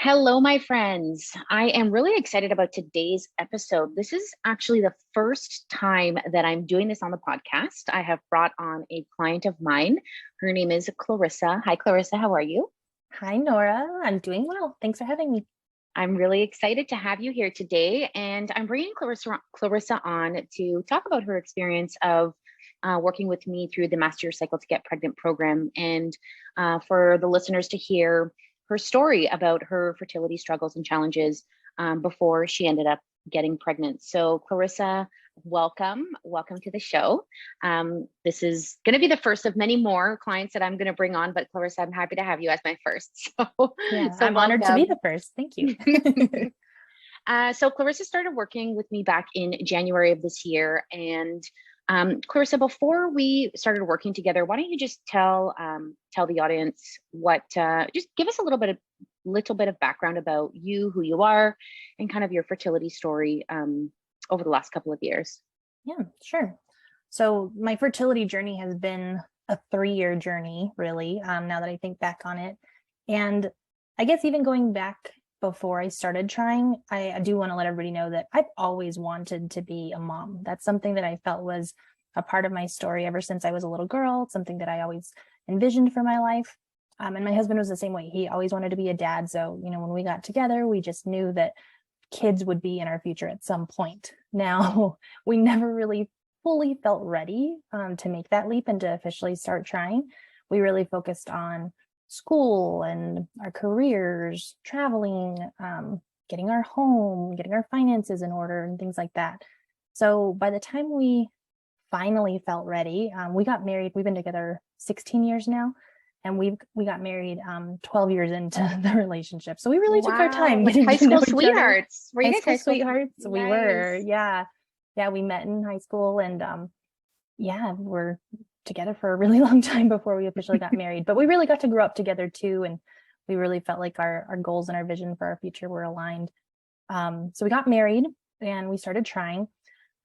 Hello, my friends. I am really excited about today's episode. This is actually the first time that I'm doing this on the podcast. I have brought on a client of mine. Her name is Clarissa. Hi, Clarissa. How are you? Hi, Nora. I'm doing well. Thanks for having me. I'm really excited to have you here today. And I'm bringing Clarissa on to talk about her experience of working with me through the Master Your Cycle to Get Pregnant program, and for the listeners to hear her story about her fertility struggles and challenges before she ended up getting pregnant. So, Clarissa, welcome to the show. This is going to be the first of many more clients that I'm going to bring on, but Clarissa, I'm happy to have you as my first. Yeah, So I'm honored to be welcome. the first. Thank you. So Clarissa started working with me back in January of this year. And Clarissa, before we started working together, why don't you just tell the audience just give us a little bit of background about you, who you are, and kind of your fertility story over the last couple of years. Yeah, sure. So my fertility journey has been a 3-year journey, really, now that I think back on it. And I guess even going back before I started trying, I do want to let everybody know that I've always wanted to be a mom. That's something that I felt was a part of my story ever since I was a little girl. It's something that I always envisioned for my life. And my husband was the same way. He always wanted to be a dad. So, when we got together, we just knew that kids would be in our future at some point. Now, we never really fully felt ready to make that leap and to officially start trying. We really focused on school and our careers, traveling, getting our home, getting our finances in order and things like that. So by the time we finally felt ready, we got married. We've been together 16 years now, and we got married 12 years into the relationship. So we really took our Wow, time like getting high to know school each other. sweethearts. Were you High guys school high school? sweethearts. We were, Nice. yeah. Yeah, we met in high school, and we're together for a really long time before we officially got married. But we really got to grow up together too, and we really felt like our goals and our vision for our future were aligned. So we got married and we started trying.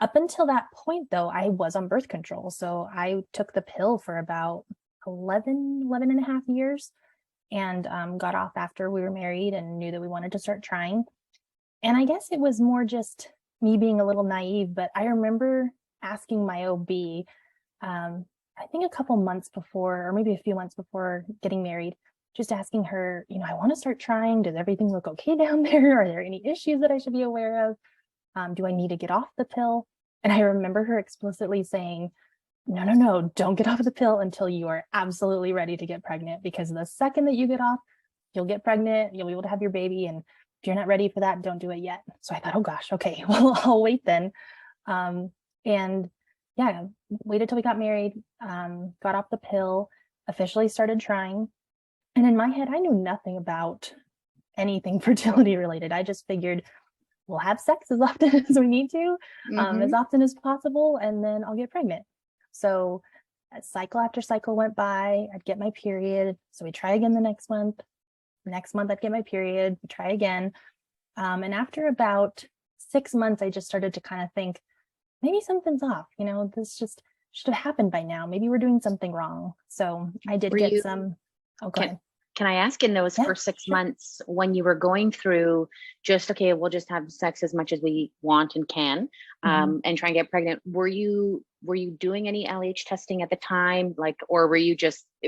Up until that point, though, I was on birth control. So I took the pill for about 11 and a half years, and got off after we were married and knew that we wanted to start trying. And I guess it was more just me being a little naive, but I remember asking my OB, I think a couple months before, or maybe a few months before getting married, just asking her, I want to start trying. Does everything look okay down there? Are there any issues that I should be aware of? Do I need to get off the pill? And I remember her explicitly saying, no, don't get off the pill until you are absolutely ready to get pregnant, because the second that you get off, you'll get pregnant, you'll be able to have your baby. And if you're not ready for that, don't do it yet. So I thought, oh gosh, okay, well, I'll wait then. And yeah, waited till we got married, got off the pill, officially started trying. And in my head, I knew nothing about anything fertility related. I just figured we'll have sex as often as we need to, as often as possible, and then I'll get pregnant. So cycle after cycle went by, I'd get my period. So we try again the next month. Next month, I'd get my period, we try again. And after about 6 months, I just started to kind of think, maybe something's off. This just should have happened by now. Maybe we're doing something wrong. So I did Were get you, some. Oh, go can, ahead. can I ask, in those Yeah, first six sure. months when you were going through just, okay, we'll just have sex as much as we want and can, Mhm. and try and get pregnant. Were you doing any LH testing at the time? Or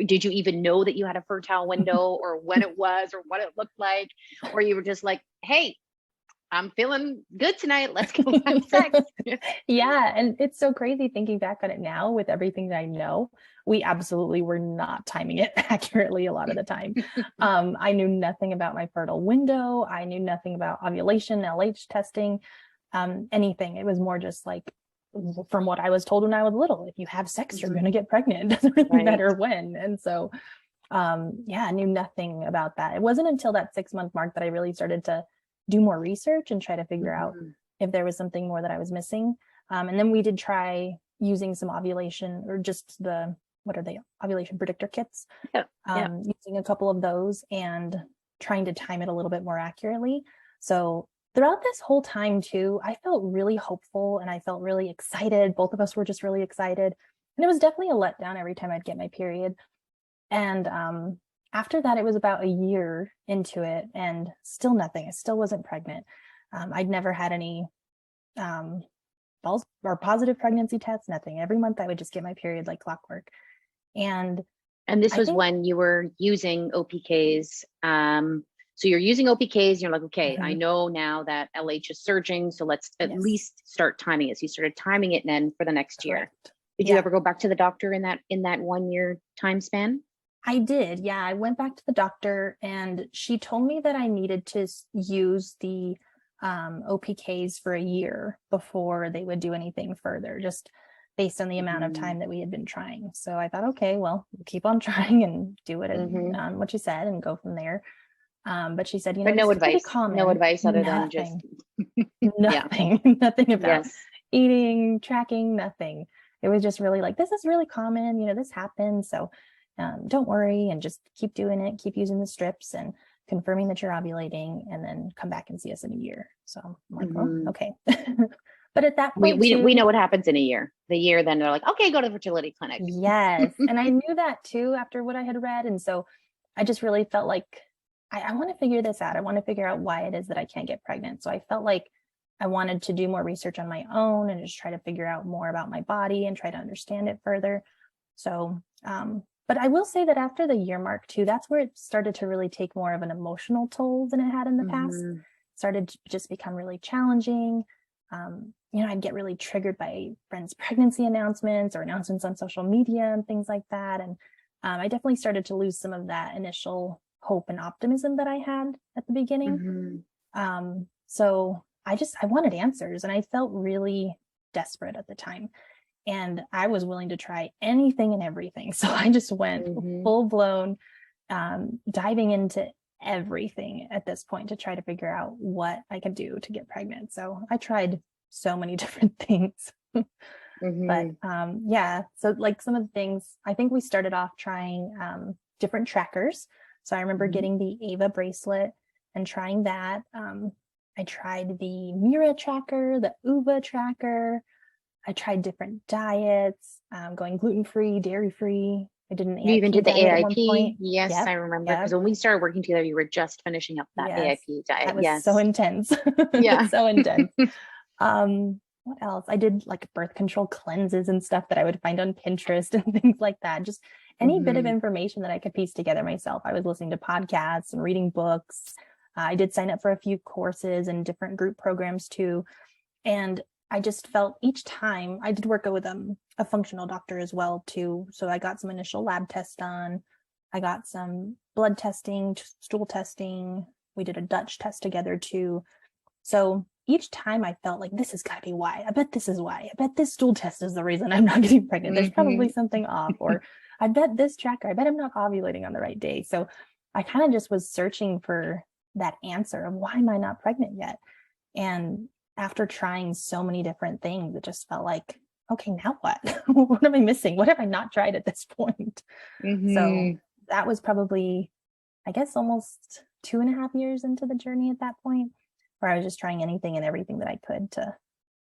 did you even know that you had a fertile window, or when it was, or what it looked like? Or you were just like, hey, I'm feeling good tonight. Let's go have sex. Yeah, and it's so crazy thinking back on it now with everything that I know. We absolutely were not timing it accurately a lot of the time. I knew nothing about my fertile window. I knew nothing about ovulation, LH testing, anything. It was more just like from what I was told when I was little. If you have sex, you're going to get pregnant. It doesn't really Right. matter when. And so, yeah, I knew nothing about that. It wasn't until that 6-month mark that I really started to do more research and try to figure out Mhm. if there was something more that I was missing. And then we did try using some ovulation, or just what are they? Ovulation predictor kits. Yeah. Yeah. Using a couple of those and trying to time it a little bit more accurately. So throughout this whole time too, I felt really hopeful and I felt really excited. Both of us were just really excited. And it was definitely a letdown every time I'd get my period. And after that, it was about a year into it and still nothing. I still wasn't pregnant. I'd never had any false or positive pregnancy tests, nothing. Every month I would just get my period like clockwork. And this I was think, when you were using OPKs. So you're using OPKs and you're like, okay, I know now that LH is surging. So let's at least start timing it. So you started timing it then for the next year. Did you ever go back to the doctor in that 1 year time span? I did. Yeah. I went back to the doctor and she told me that I needed to use the OPKs for a year before they would do anything further, just based on the amount of time that we had been trying. So I thought, okay, well, we'll keep on trying and do what you said and go from there. But she said, but no advice, no advice other than just nothing about eating, tracking, nothing. It was just really like, this is really common, this happens. So don't worry and just keep doing it, keep using the strips and confirming that you're ovulating, and then come back and see us in a year. So I'm like, well, okay. But at that point, we know what happens in a year. The year, then they're like, okay, go to the fertility clinic. Yes. And I knew that too after what I had read. And so I just really felt like I want to figure this out. I want to figure out why it is that I can't get pregnant. So I felt like I wanted to do more research on my own and just try to figure out more about my body and try to understand it further. So, but I will say that after the year mark too, that's where it started to really take more of an emotional toll than it had in the past. It started to just become really challenging. I'd get really triggered by friends' pregnancy announcements or announcements on social media and things like that. And I definitely started to lose some of that initial hope and optimism that I had at the beginning. So I wanted answers, and I felt really desperate at the time. And I was willing to try anything and everything. So I just went full blown, diving into everything at this point to try to figure out what I could do to get pregnant. So I tried so many different things. But so like some of the things, I think we started off trying different trackers. So I remember getting the Ava bracelet and trying that. I tried the Mira tracker, the Uva tracker. I tried different diets, going gluten-free, dairy-free. I did an AIP. You even did the diet AIP. at one point. Yes, I remember. Because when we started working together, you were just finishing up that AIP diet. That was so intense. Yeah. So intense. What else? I did like birth control cleanses and stuff that I would find on Pinterest and things like that. Just any bit of information that I could piece together myself. I was listening to podcasts and reading books. I did sign up for a few courses and different group programs too. And I just felt each time I did work with a functional doctor as well too. So I got some initial lab tests done. I got some blood testing, stool testing. We did a Dutch test together too. So each time I felt like this has got to be why. I bet this is why. I bet this stool test is the reason I'm not getting pregnant. There's probably something off. Or I bet this tracker, I bet I'm not ovulating on the right day. So I kind of just was searching for that answer of why am I not pregnant yet? And after trying so many different things, it just felt like, okay, now what? What am I missing? What have I not tried at this point? So that was probably, I guess, almost 2.5 years into the journey at that point, where I was just trying anything and everything that I could to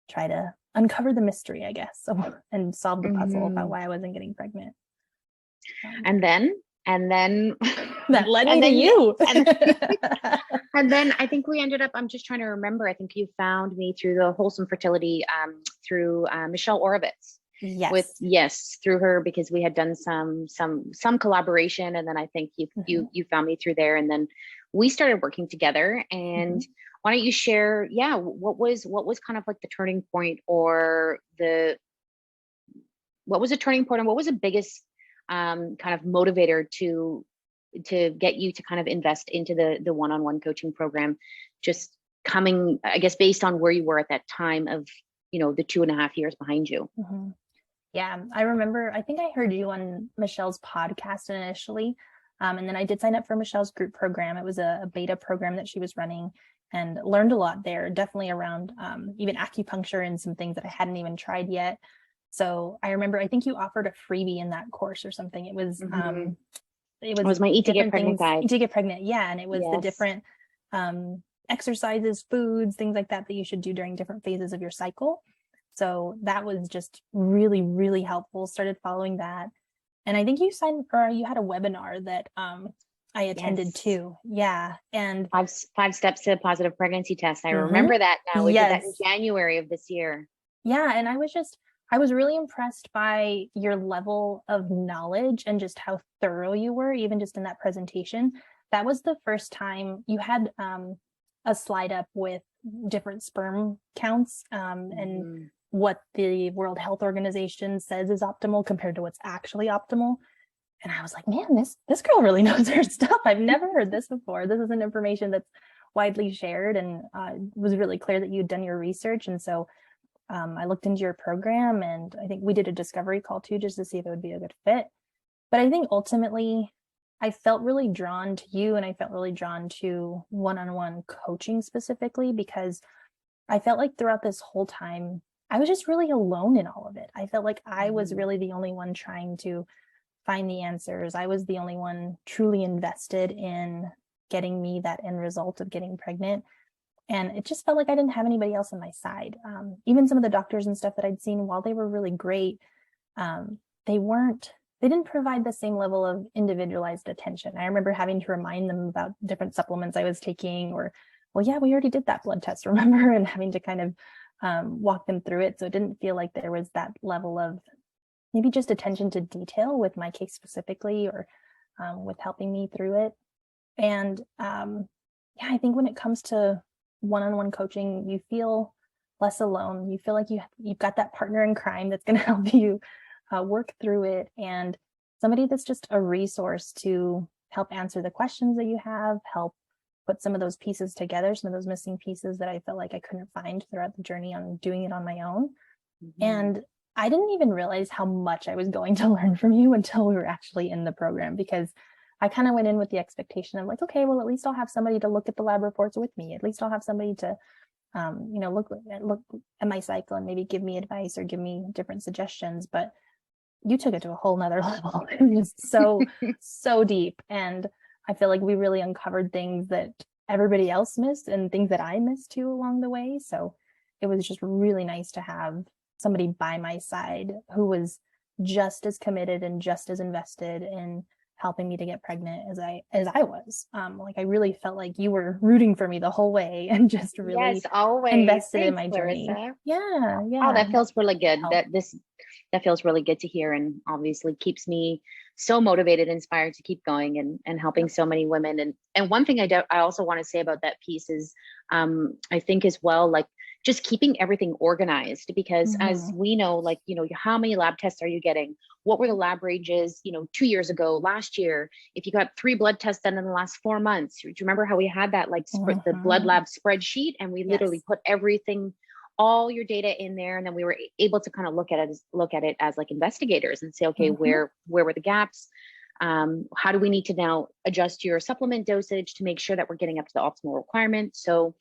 try to uncover the mystery, I guess, and solve the puzzle about why I wasn't getting pregnant. And then that led me to you. And then I think we ended up, I'm just trying to remember, I think you found me through the Wholesome Fertility, through Michelle Orovitz. Through her, because we had done some collaboration, and then I think you found me through there, and then we started working together. And why don't you share, what was kind of like the turning point, or what was the turning point, and what was the biggest kind of motivator to get you to kind of invest into the one-on-one coaching program, just coming, I guess, based on where you were at that time of, the 2.5 years behind you. Yeah, I remember, I think I heard you on Michelle's podcast initially. And then I did sign up for Michelle's group program. It was a beta program that she was running, and learned a lot there, definitely around even acupuncture and some things that I hadn't even tried yet. So I remember, I think you offered a freebie in that course or something. It was it was my Eat to Get Pregnant guide. Eat to Get Pregnant, yeah. And it was the different exercises, foods, things like that you should do during different phases of your cycle. So that was just really, really helpful. Started following that. And I think you had a webinar that I attended Yes. to. Yeah. And Five steps to a positive pregnancy test. I mhm, remember that now. We did that in yes. January of this year. Yeah. And I was really impressed by your level of knowledge and just how thorough you were, even just in that presentation. That was the first time you had a slide up with different sperm counts and Mhm. what the World Health Organization says is optimal compared to what's actually optimal. And I was like, man, this girl really knows her stuff. I've never heard this before. This isn't information that's widely shared, and it was really clear that you'd done your research. And so I looked into your program, and I think we did a discovery call too, just to see if it would be a good fit. But I think ultimately, I felt really drawn to you, and I felt really drawn to one-on-one coaching specifically because I felt like throughout this whole time, I was just really alone in all of it. I felt like I was Mhm. really the only one trying to find the answers. I was the only one truly invested in getting me that end result of getting pregnant. And it just felt like I didn't have anybody else on my side. Even some of the doctors and stuff that I'd seen, while they were really great, um, they weren't, they didn't provide the same level of individualized attention. I remember having to remind them about different supplements I was taking, or, well, yeah, we already did that blood test, remember? And having to kind of walk them through it. So it didn't feel like there was that level of maybe just attention to detail with my case specifically, or with helping me through it. And yeah, I think when it comes to one-on-one coaching, you feel less alone. You feel like you've got that partner in crime that's going to help you work through it, and somebody that's just a resource to help answer the questions that you have, help put some of those pieces together, some of those missing pieces that I felt like I couldn't find throughout the journey on doing it on my own. Mhm. And I didn't even realize how much I was going to learn from you until we were actually in the program, because I kind of went in with the expectation of like, okay, well, at least I'll have somebody to look at the lab reports with me. At least I'll have somebody to, look at my cycle and maybe give me advice or give me different suggestions. But you took it to a whole nother level. It was so, so deep. And I feel like we really uncovered things that everybody else missed and things that I missed too along the way. So it was just really nice to have somebody by my side who was just as committed and just as invested in helping me to get pregnant as I was. Like I really felt like you were rooting for me the whole way and just Yes, really always. invested in Thanks, my journey. Clarissa. Yeah, Oh, yeah. that feels really good. Help. That feels really good to hear, and obviously keeps me so motivated, inspired to keep going and helping so many women. And one thing I also want to say about that piece is, I think as well, like just keeping everything organized, because as Mm-hmm. we know, like, how many lab tests are you getting? What were the lab ranges, 2 years ago, last year? If you got 3 blood tests done in the last 4 months, do you remember how we had that, like, the blood Mm-hmm. lab spreadsheet, and we literally Yes. put everything, all your data in there, and then we were able to kind of look at it as like investigators and say, okay, Mm-hmm. where were the gaps? How do we need to now adjust your supplement dosage to make sure that we're getting up to the optimal requirement? So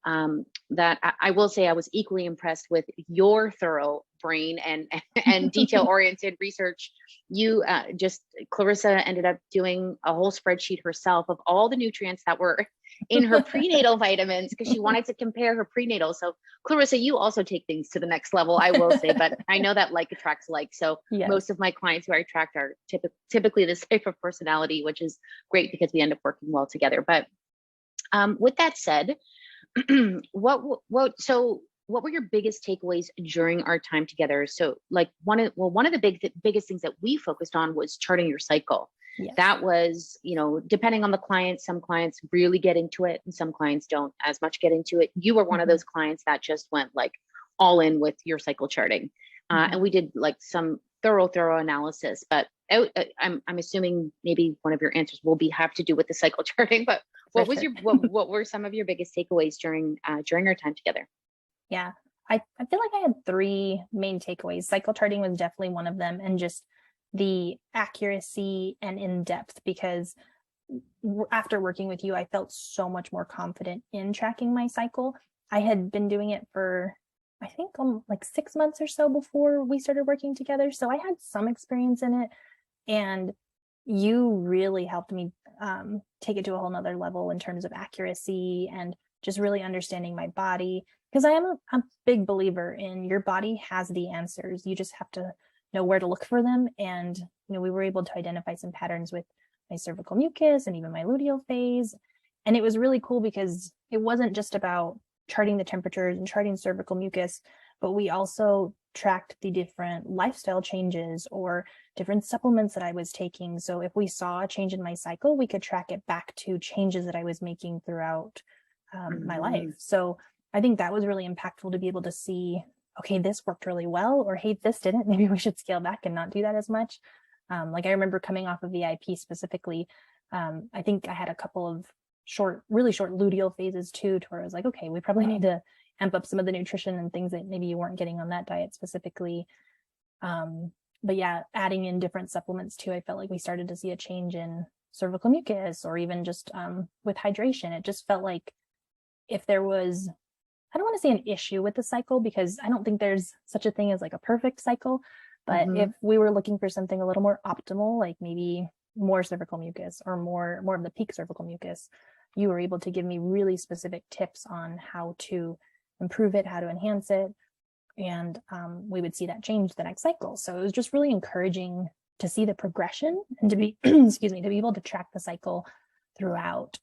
that I will say, I was equally impressed with your thorough brain and and detail oriented research. You just Clarissa ended up doing a whole spreadsheet herself of all the nutrients that were in her prenatal vitamins, because she wanted to compare her prenatal. So Clarissa, you also take things to the next level, I will say, but I know that like attracts like. So Yes. most of my clients who I attract are typically this type of personality, which is great because we end up working well together. But with that said, what were your biggest takeaways during our time together? So like one of the biggest things that we focused on was charting your cycle. Yes. That was, depending on the client, some clients really get into it and some clients don't as much get into it. You were one of Mm-hmm. those clients that just went like all in with your cycle charting. Mm-hmm. And we did like some thorough analysis, but I'm assuming maybe one of your answers will have to do with the cycle charting, but For what was sure. your what were some of your biggest takeaways during our time together? Yeah. I feel like I had three main takeaways. Cycle charting was definitely one of them, and just the accuracy and in depth, because after working with you, I felt so much more confident in tracking my cycle. I had been doing it for, I think, like 6 months or so before we started working together. So I had some experience in it. And you really helped me take it to a whole nother level in terms of accuracy and just really understanding my body. Because I am a big believer in your body has the answers. You just have to know where to look for them. And we were able to identify some patterns with my cervical mucus and even my luteal phase. And it was really cool because it wasn't just about charting the temperatures and charting cervical mucus, but we also tracked the different lifestyle changes or different supplements that I was taking. So if we saw a change in my cycle, we could track it back to changes that I was making throughout my life. So I think that was really impactful to be able to see, okay, this worked really well, or hey, this didn't. Maybe we should scale back and not do that as much. Like I remember coming off of VIP specifically, I think I had a couple of really short luteal phases too, to where I was like, okay, we probably need to amp up some of the nutrition and things that maybe you weren't getting on that diet specifically. But yeah, adding in different supplements too, I felt like we started to see a change in cervical mucus, or even just with hydration. It just felt like if there was, I don't want to say an issue with the cycle, because I don't think there's such a thing as like a perfect cycle, but if we were looking for something a little more optimal, like maybe more cervical mucus or more of the peak cervical mucus, you were able to give me really specific tips on how to improve it, how to enhance it. And we would see that change the next cycle. So it was just really encouraging to see the progression and to be, excuse me, to be able to track the cycle throughout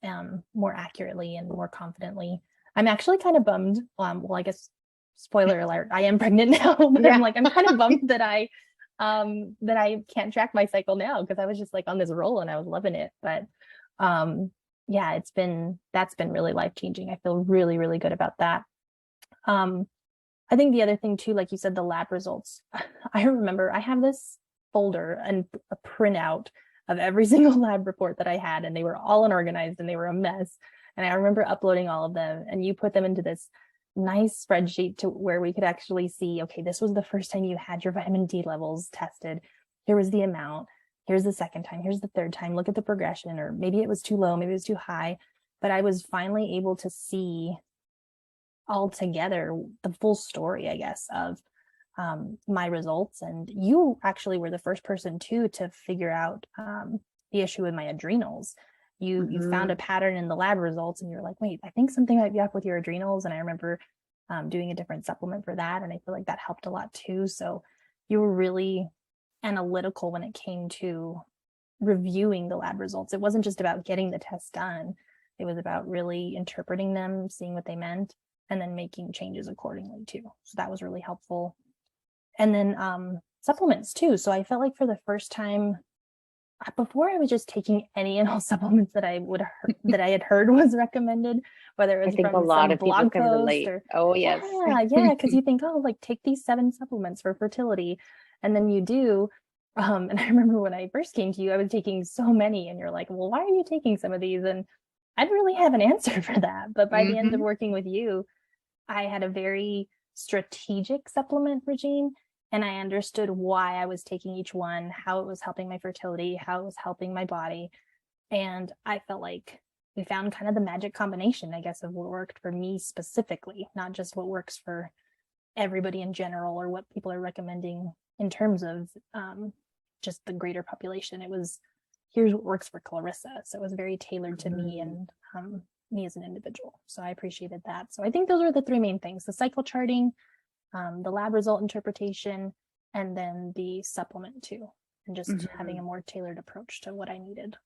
more accurately and more confidently. I'm actually kind of bummed. Well, I guess, spoiler alert, I am pregnant now, but I'm kind of bummed that I can't track my cycle now, because I was just like on this roll and I was loving it. But yeah, that's been really life-changing. I feel really, really good about that. I think the other thing too, like you said, the lab results. I remember I have this folder and a printout of every single lab report that I had, and they were all unorganized and they were a mess. And I remember uploading all of them, and you put them into this nice spreadsheet to where we could actually see, okay, this was the first time you had your vitamin D levels tested. Here was the amount. Here's the second time. Here's the third time. Look at the progression, or maybe it was too low, maybe it was too high. But I was finally able to see all together the full story, I guess, of my results. And you actually were the first person too to figure out the issue with my adrenals. You found a pattern in the lab results, and you're like, wait, I think something might be up with your adrenals. And I remember doing a different supplement for that, and I feel like that helped a lot too. So you were really analytical when it came to reviewing the lab results. It wasn't just about getting the test done. It was about really interpreting them, seeing what they meant, and then making changes accordingly too. So that was really helpful. And then supplements too. So I felt like for the first time, before I was just taking any and all supplements that I had heard was recommended, whether it was from some blog post or, oh yes, yeah, because you think, oh, like take these 7 supplements for fertility, and then you do. And I remember when I first came to you, I was taking so many, and you're like, well, why are you taking some of these? And I didn't really have an answer for that. But by the end of working with you, I had a very strategic supplement regime, and I understood why I was taking each one, how it was helping my fertility, how it was helping my body. And I felt like we found kind of the magic combination, I guess, of what worked for me specifically, not just what works for everybody in general or what people are recommending in terms of just the greater population. It was, here's what works for Clarissa. So it was very tailored to me and me as an individual. So I appreciated that. So I think those are the 3 main things: the cycle charting, the lab result interpretation, and then the supplement too, and just having a more tailored approach to what I needed.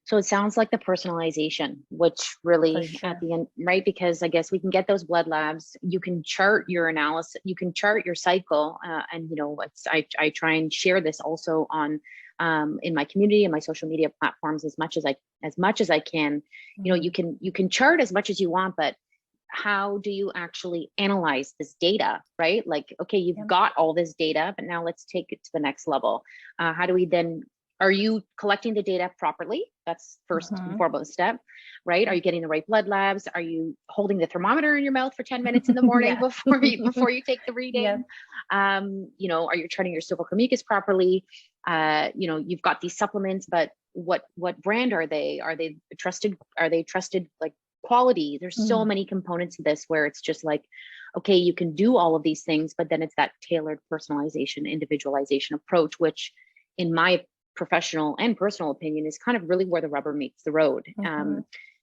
So it sounds like the personalization, which really at the end, right? Because I guess we can get those blood labs, you can chart your analysis, you can chart your cycle. And, you know, I try and share this also on, in my community and my social media platforms as much as I can. You know, you can chart as much as you want, but how do you actually analyze this data, right? Like, okay, you've got all this data, but now let's take it to the next level. How do we then, are you collecting the data properly? That's first and foremost step, right? Are you getting the right blood labs? Are you holding the thermometer in your mouth for 10 minutes in the morning before you take the reading? You know, are you charting your cervical mucus properly? You know, you've got these supplements, but what brand are they? Are they trusted? Like quality? There's so many components to this where it's just like, okay, you can do all of these things, but then it's that tailored personalization, individualization approach, which in my professional and personal opinion is kind of really where the rubber meets the road.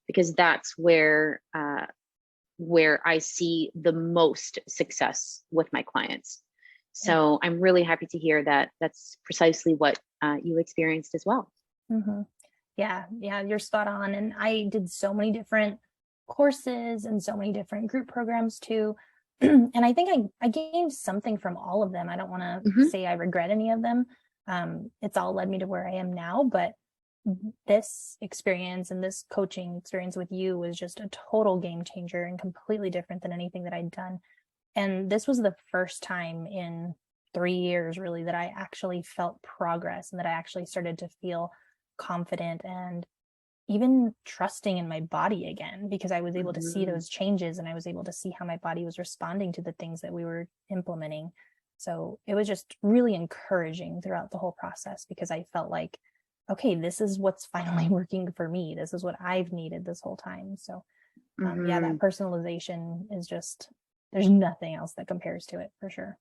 Because that's where I see the most success with my clients. So I'm really happy to hear that that's precisely what you experienced as well. Yeah, you're spot on. And I did so many different courses and so many different group programs too. And I think I gained something from all of them. I don't want to Hmm. say I regret any of them. It's all led me to where I am now, but this experience and this coaching experience with you was just a total game changer and completely different than anything that I'd done. And this was the first time in 3 years really that I actually felt progress and that I actually started to feel confident and even trusting in my body again, because I was able to see Hmm. those changes and I was able to see how my body was responding to the things that we were implementing. So it was just really encouraging throughout the whole process, because I felt like, okay, this is what's finally working for me. This is what I've needed this whole time. So yeah, Hmm. that personalization is just, there's nothing else that compares to it for sure.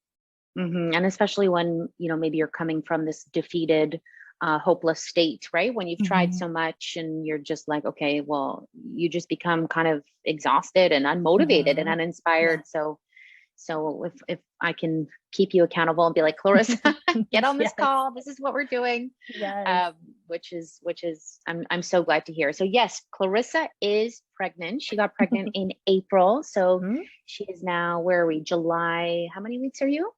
Hmm. And especially when, maybe you're coming from this defeated, hopeless state, right? When you've tried Mm-hmm. so much and you're just like, okay, well, you just become kind of exhausted and unmotivated and Mm-hmm. Yeah. uninspired. So if I can keep you accountable and be like, Clarissa, get on this Yes. call. This is what we're doing. Yes. Um, which is I'm so glad to hear. So yes, Clarissa is pregnant. She got pregnant in April. So Mhm. she is now, where are we? July. How many weeks are you?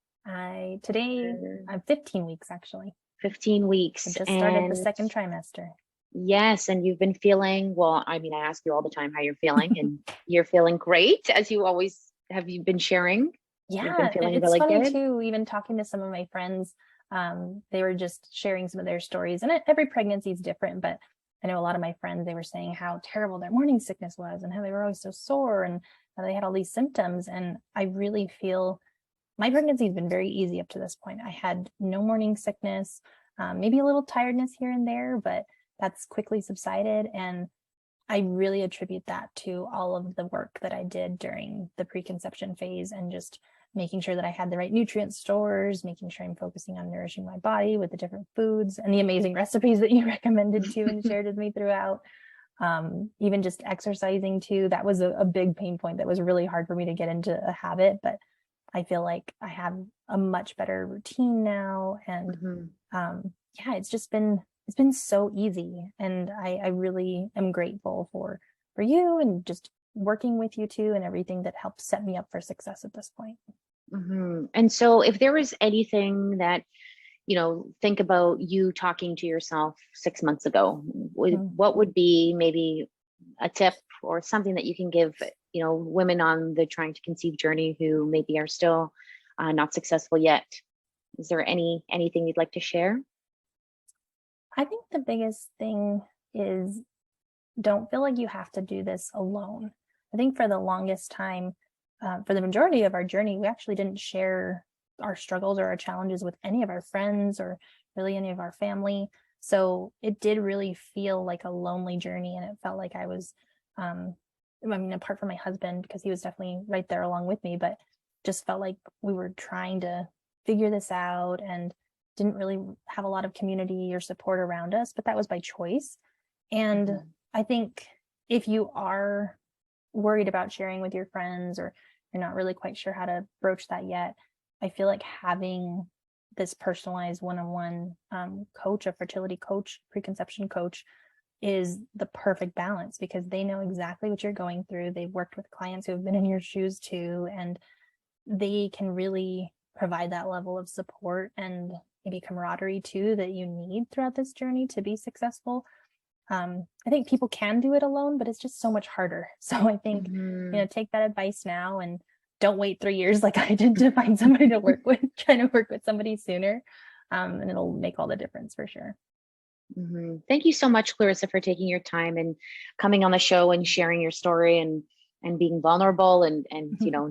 Today Uh, I'm 15 weeks actually. 15 I weeks. just started the And second trimester. yes, and you've been feeling, well, I mean, I ask you all the time how you're feeling, and you're feeling great, as you always have. You been sharing. You've been Yeah, feeling it's really funny good. too, even talking to some of my friends, they were just sharing some of their stories, and every pregnancy is different, but I know a lot of my friends, they were saying how terrible their morning sickness was and how they were always so sore and how they had all these symptoms. And I really feel my pregnancy has been very easy up to this point. I had no morning sickness, maybe a little tiredness here and there, but that's quickly subsided. And I really attribute that to all of the work that I did during the preconception phase and just making sure that I had the right nutrient stores, making sure I'm focusing on nourishing my body with the different foods and the amazing recipes that you recommended to and shared with me throughout. Even just exercising too, that was a big pain point that was really hard for me to get into a habit, but I feel like I have a much better routine now. And Mhm. yeah, it's been so easy. And I really am grateful for you and just working with you too and everything that helped set me up for success at this point. Mhm. And so, if there was anything that, think about you talking to yourself 6 months ago, Mm. what would be maybe a tip or something that you can give, women on the trying to conceive journey who maybe are still not successful yet? Is there anything you'd like to share? I think the biggest thing is, don't feel like you have to do this alone. I think for the longest time, for the majority of our journey, we actually didn't share our struggles or our challenges with any of our friends or really any of our family. So it did really feel like a lonely journey. And it felt like I was, I mean, apart from my husband, because he was definitely right there along with me, but just felt like we were trying to figure this out and didn't really have a lot of community or support around us, but that was by choice. And Mhm. I think if you are worried about sharing with your friends or you're not really quite sure how to broach that yet, I feel like having this personalized one-on-one coach, a fertility coach, preconception coach, is the perfect balance, because they know exactly what you're going through. They've worked with clients who have been in your shoes too, and they can really provide that level of support and maybe camaraderie too that you need throughout this journey to be successful. I think people can do it alone, but it's just so much harder. So I think, Mhm. take that advice now and don't wait 3 years like I did to find somebody to work with. Trying to work with somebody sooner. And it'll make all the difference for sure. Mhm. Thank you so much, Clarissa, for taking your time and coming on the show and sharing your story and being vulnerable and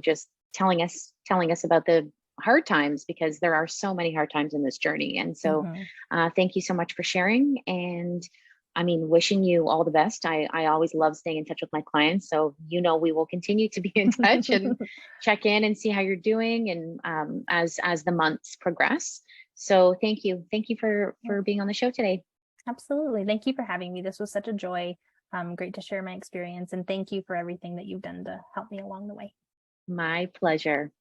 just telling us about the hard times, because there are so many hard times in this journey. And so, Mm-hmm. thank you so much for sharing. And I mean, wishing you all the best. I always love staying in touch with my clients, so we will continue to be in touch and check in and see how you're doing, and as the months progress. So thank you Yeah, for being on the show today. absolutely. Thank you for having me. This was such a joy. Great to share my experience, and thank you for everything that you've done to help me along the way. My pleasure.